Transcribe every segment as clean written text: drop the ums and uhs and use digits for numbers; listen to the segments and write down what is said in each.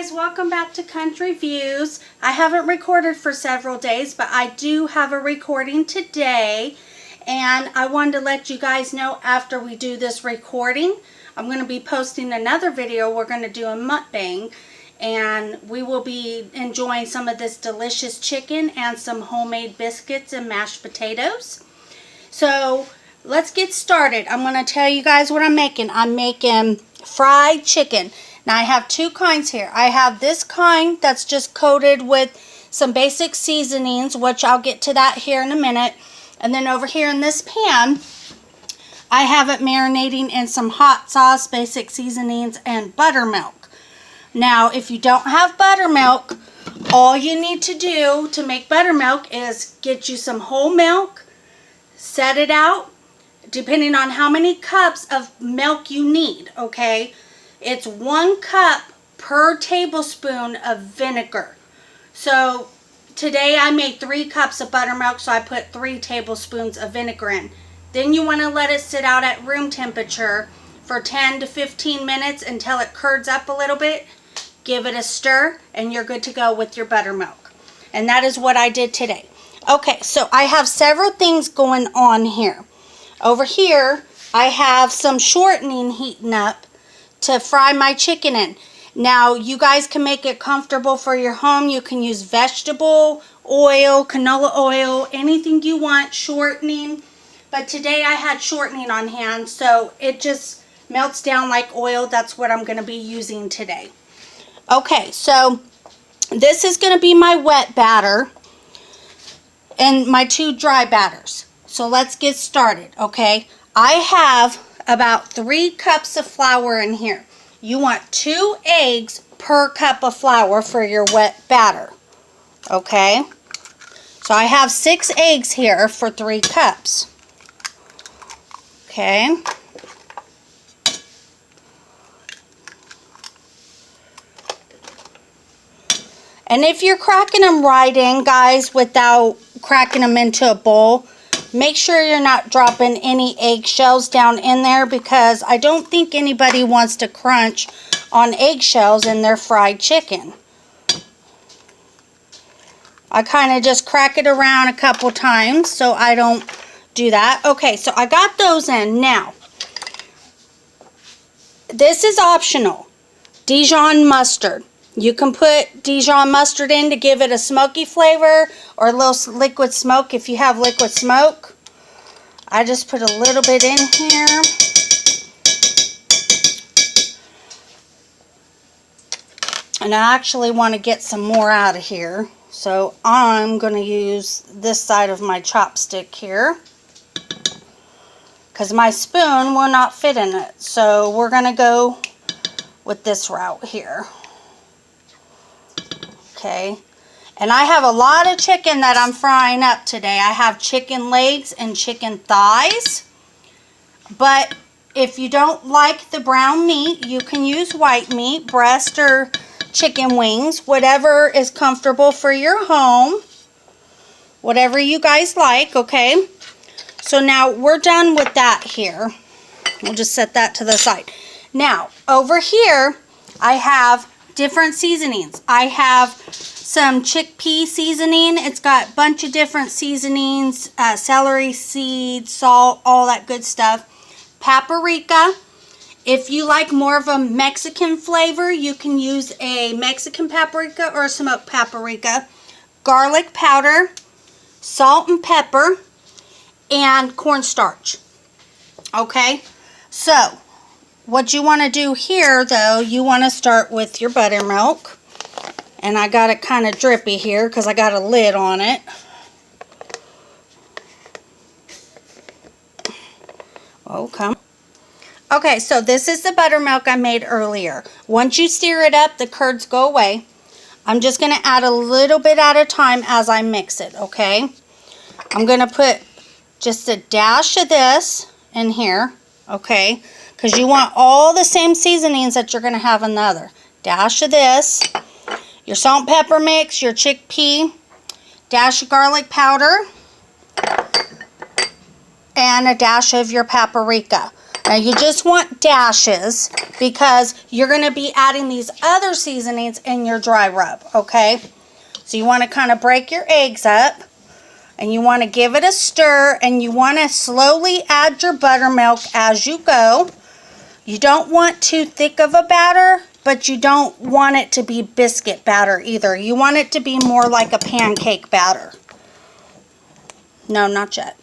guys, welcome back to Country Views. I haven't recorded for several days, but I do have a recording today, and I wanted to let you guys know after we do this recording, I'm going to be posting another video. We're going to do a mukbang, and we will be enjoying some of this delicious chicken and some homemade biscuits and mashed potatoes. So let's get started. I'm going to tell you guys what I'm making. I'm making fried chicken. Now I have two kinds here. I have this kind that's just coated with some basic seasonings, which I'll get to that here in a minute. And then over here in this pan, I have it marinating in some hot sauce, basic seasonings, and buttermilk. Now, if you don't have buttermilk, all you need to do to make buttermilk is get you some whole milk, set it out, depending on how many cups of milk you need, okay? It's 1 cup per tablespoon of vinegar. So today I made 3 cups of buttermilk, so I put 3 tablespoons of vinegar in. Then you want to let it sit out at room temperature for 10 to 15 minutes until it curds up a little bit. Give it a stir and you're good to go with your buttermilk. And that is what I did today. Okay, so I have several things going on here. Over here, I have some shortening heating up to fry my chicken in. Now, you guys can make it comfortable for your home. You can use vegetable oil, canola oil, anything you want, shortening. But today I had shortening on hand, so it just melts down like oil. That's what I'm going to be using today. Okay, so this is going to be my wet batter and my 2 dry batters. So let's get started, okay? I have about 3 cups of flour in here. You want 2 eggs per cup of flour for your wet batter, okay? So I have 6 eggs here for 3 cups, okay? And if you're cracking them right in, guys, without cracking them into a bowl, make sure you're not dropping any eggshells down in there, because I don't think anybody wants to crunch on eggshells in their fried chicken. I kind of just crack it around a couple times so I don't do that. Okay, so I got those in. Now, this is optional. Dijon mustard. You can put Dijon mustard in to give it a smoky flavor or a little liquid smoke if you have liquid smoke. I just put a little bit in here. And I actually want to get some more out of here. So I'm going to use this side of my chopstick here, because my spoon will not fit in it. So we're going to go with this route here. Okay, and I have a lot of chicken that I'm frying up today. I have chicken legs and chicken thighs, but if you don't like the brown meat, you can use white meat, breast or chicken wings, whatever is comfortable for your home, whatever you guys like, okay? So now we're done with that here. We'll just set that to the side. Now, over here, I have different seasonings. I have some chickpea seasoning. It's got a bunch of different seasonings, celery seeds, salt, all that good stuff. Paprika. If you like more of a Mexican flavor, you can use a Mexican paprika or a smoked paprika. Garlic powder, salt and pepper, and cornstarch. Okay, so what you want to do here, though, you want to start with your buttermilk. And I got it kind of drippy here because I got a lid on it. Okay. Okay, so this is the buttermilk I made earlier. Once you stir it up, the curds go away. I'm just going to add a little bit at a time as I mix it, okay? I'm going to put just a dash of this in here, okay? Because you want all the same seasonings that you're going to have in the other. Dash of this, your salt and pepper mix, your chickpea, dash of garlic powder, and a dash of your paprika. Now you just want dashes because you're going to be adding these other seasonings in your dry rub, okay? So you want to kind of break your eggs up and you want to give it a stir and you want to slowly add your buttermilk as you go. You don't want too thick of a batter, but you don't want it to be biscuit batter either. You want it to be more like a pancake batter. No, not yet.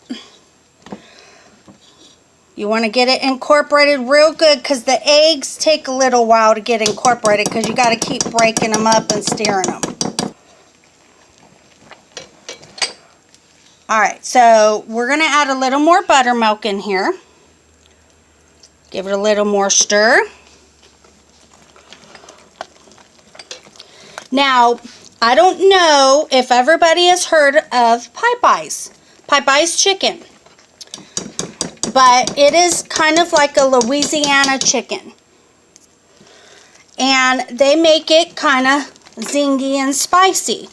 You want to get it incorporated real good because the eggs take a little while to get incorporated because you got to keep breaking them up and stirring them. Alright, so we're going to add a little more buttermilk in here. Give it a little more stir. Now, I don't know if everybody has heard of Popeye's chicken. But it is kind of like a Louisiana chicken. And they make it kind of zingy and spicy.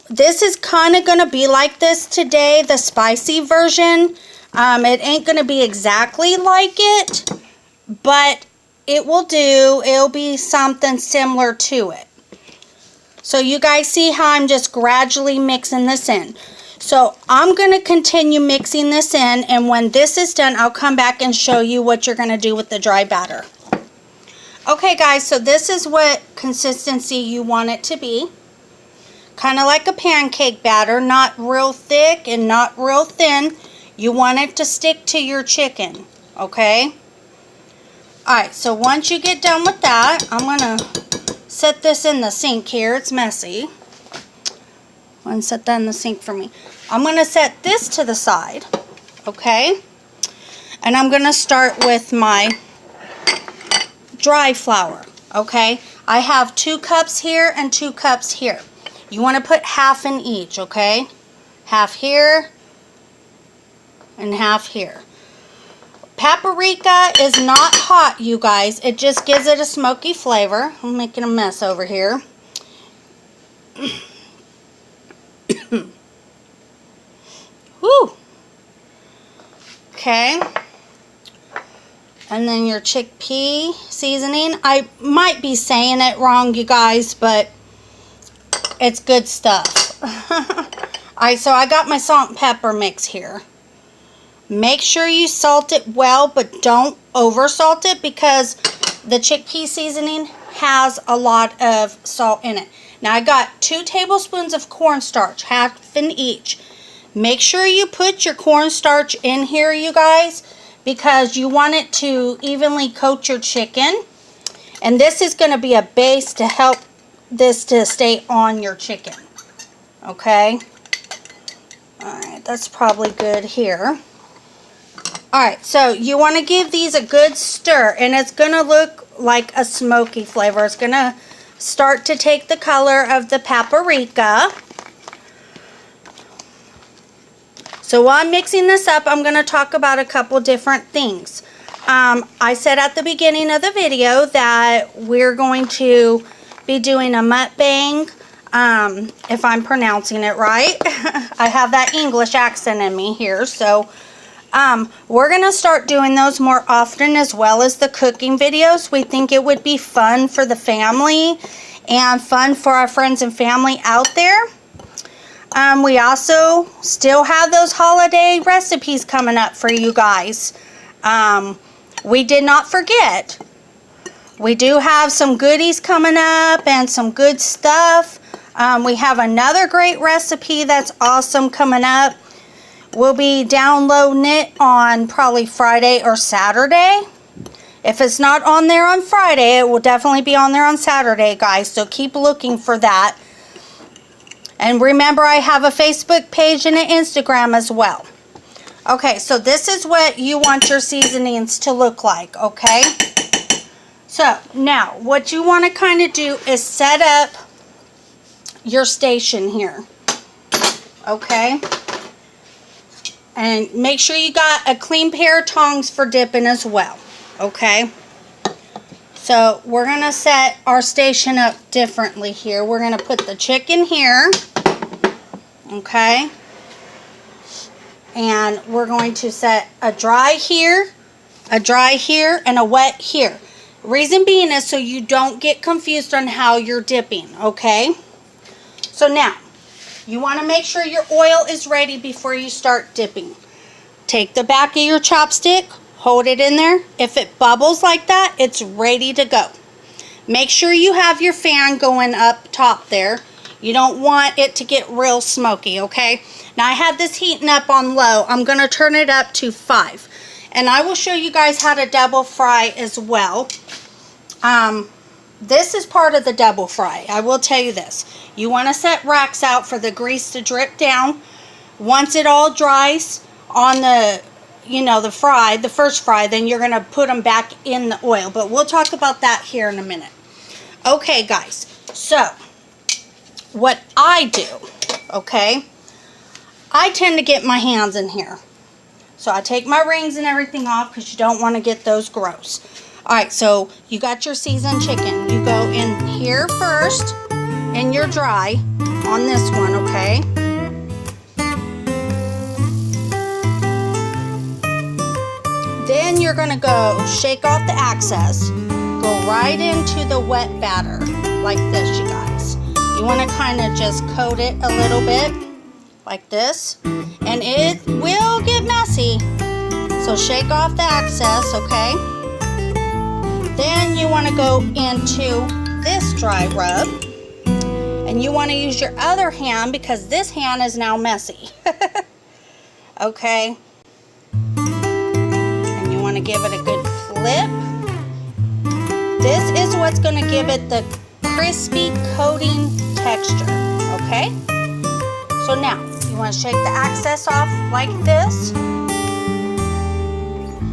This is kind of going to be like this today, the spicy version. It ain't going to be exactly like it, but it will do. It'll be something similar to it. So you guys see how I'm just gradually mixing this in. So I'm going to continue mixing this in, and when this is done, I'll come back and show you what you're going to do with the dry batter. Okay guys, so this is what consistency you want it to be. Kind of like a pancake batter, not real thick and not real thin. You want it to stick to your chicken, okay? Alright, so once you get done with that, I'm going to set this in the sink here. It's messy. I'm going to set that in the sink for me. I'm going to set this to the side, okay? And I'm going to start with my dry flour, okay? I have 2 cups here and 2 cups here. You want to put half in each, okay? Half here and half here. Paprika is not hot, you guys. It just gives it a smoky flavor. I'm making a mess over here. Woo! Okay. And then your chickpea seasoning. I might be saying it wrong, you guys, but it's good stuff. Alright, so I got my salt and pepper mix here. Make sure you salt it well, but don't over salt it because the chickpea seasoning has a lot of salt in it. Now I got 2 tablespoons of cornstarch, half in each. Make sure you put your cornstarch in here, you guys, because you want it to evenly coat your chicken. And this is going to be a base to help this to stay on your chicken. Okay? Alright, that's probably good here. Alright, so you want to give these a good stir, and it's going to look like a smoky flavor. It's going to start to take the color of the paprika. So while I'm mixing this up, I'm going to talk about a couple different things. I said at the beginning of the video that we're going to be doing a mukbang, if I'm pronouncing it right. I have that English accent in me here, so we're going to start doing those more often as well as the cooking videos. We think it would be fun for the family and fun for our friends and family out there. We also still have those holiday recipes coming up for you guys. We did not forget. We do have some goodies coming up and some good stuff. We have another great recipe that's awesome coming up. We'll be downloading it on probably Friday or Saturday. If it's not on there on Friday, it will definitely be on there on Saturday, guys. So keep looking for that. And remember, I have a Facebook page and an Instagram as well. Okay, so this is what you want your seasonings to look like, okay? So, now, what you want to kind of do is set up your station here, okay? And make sure you got a clean pair of tongs for dipping as well, okay? So we're going to set our station up differently here. We're going to put the chicken here, okay? And we're going to set a dry here a dry here and a wet here. Reason being is so you don't get confused on how you're dipping, okay? So now, you want to make sure your oil is ready before you start dipping. Take the back of your chopstick, hold it in there. If it bubbles like that, it's ready to go. Make sure you have your fan going up top there. You don't want it to get real smoky, okay? Now I have this heating up on low. I'm going to turn it up to 5. And I will show you guys how to double fry as well. This is part of the double fry. I will tell you this. You want to set racks out for the grease to drip down. Once it all dries on the, you know, the first fry, then you're going to put them back in the oil. But we'll talk about that here in a minute. Okay, guys. So, what I do, okay, I tend to get my hands in here. So I take my rings and everything off because you don't want to get those gross. Alright, so you got your seasoned chicken. You go in here first and you're dry on this one, okay? Then you're going to go shake off the excess. Go right into the wet batter like this, you guys. You want to kind of just coat it a little bit like this. And it will get messy. So shake off the excess, okay? Then you want to go into this dry rub. And you want to use your other hand because this hand is now messy. Okay? And you want to give it a good flip. This is what's going to give it the crispy coating texture. Okay? So now, you want to shake the excess off like this.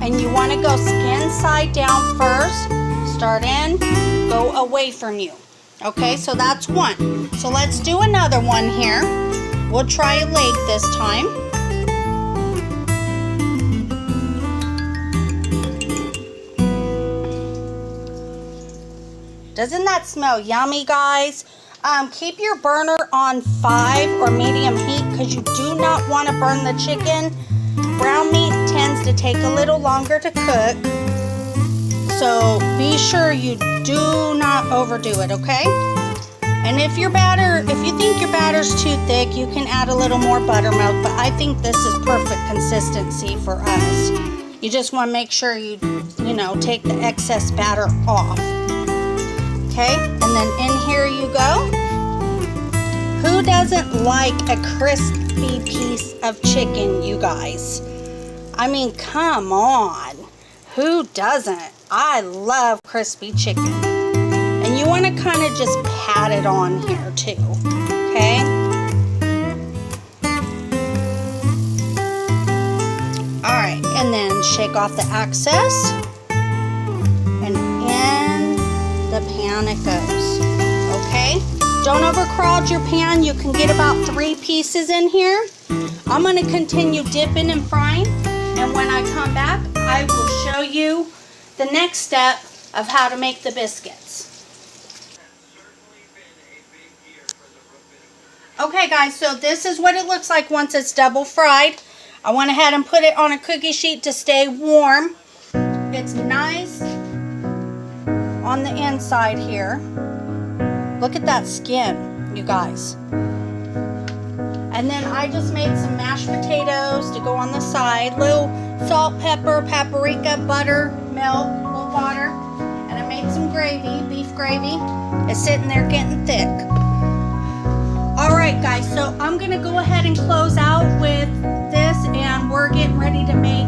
And you want to go skin side down first. Start in, go away from you. Okay, so that's one. So let's do another one here. We'll try a leg this time. Doesn't that smell yummy, guys? Keep your burner on 5 or medium heat because you do not want to burn the chicken. Brown meat tends to take a little longer to cook. So be sure you do not overdo it, okay? And if you think your batter's too thick, you can add a little more buttermilk, but I think this is perfect consistency for us. You just want to make sure you take the excess batter off. Okay, and then in here you go. Who doesn't like a crispy piece of chicken, you guys? I mean, come on. Who doesn't? I love crispy chicken. And you want to kind of just pat it on here too. Okay? Alright, and then shake off the excess. And in the pan it goes. Okay? Don't overcrowd your pan. You can get about 3 pieces in here. I'm going to continue dipping and frying. And when I come back, I will show you the next step of how to make the biscuits. Okay guys, so this is what it looks like once it's double fried. I went ahead and put it on a cookie sheet to stay warm. It's nice on the inside here. Look at that skin, you guys. And then I just made some mashed potatoes to go on the side. Little salt, pepper, paprika, butter, milk, a little water. And I made some gravy, beef gravy. It's sitting there getting thick. Alright guys, so I'm going to go ahead and close out with this. And we're getting ready to make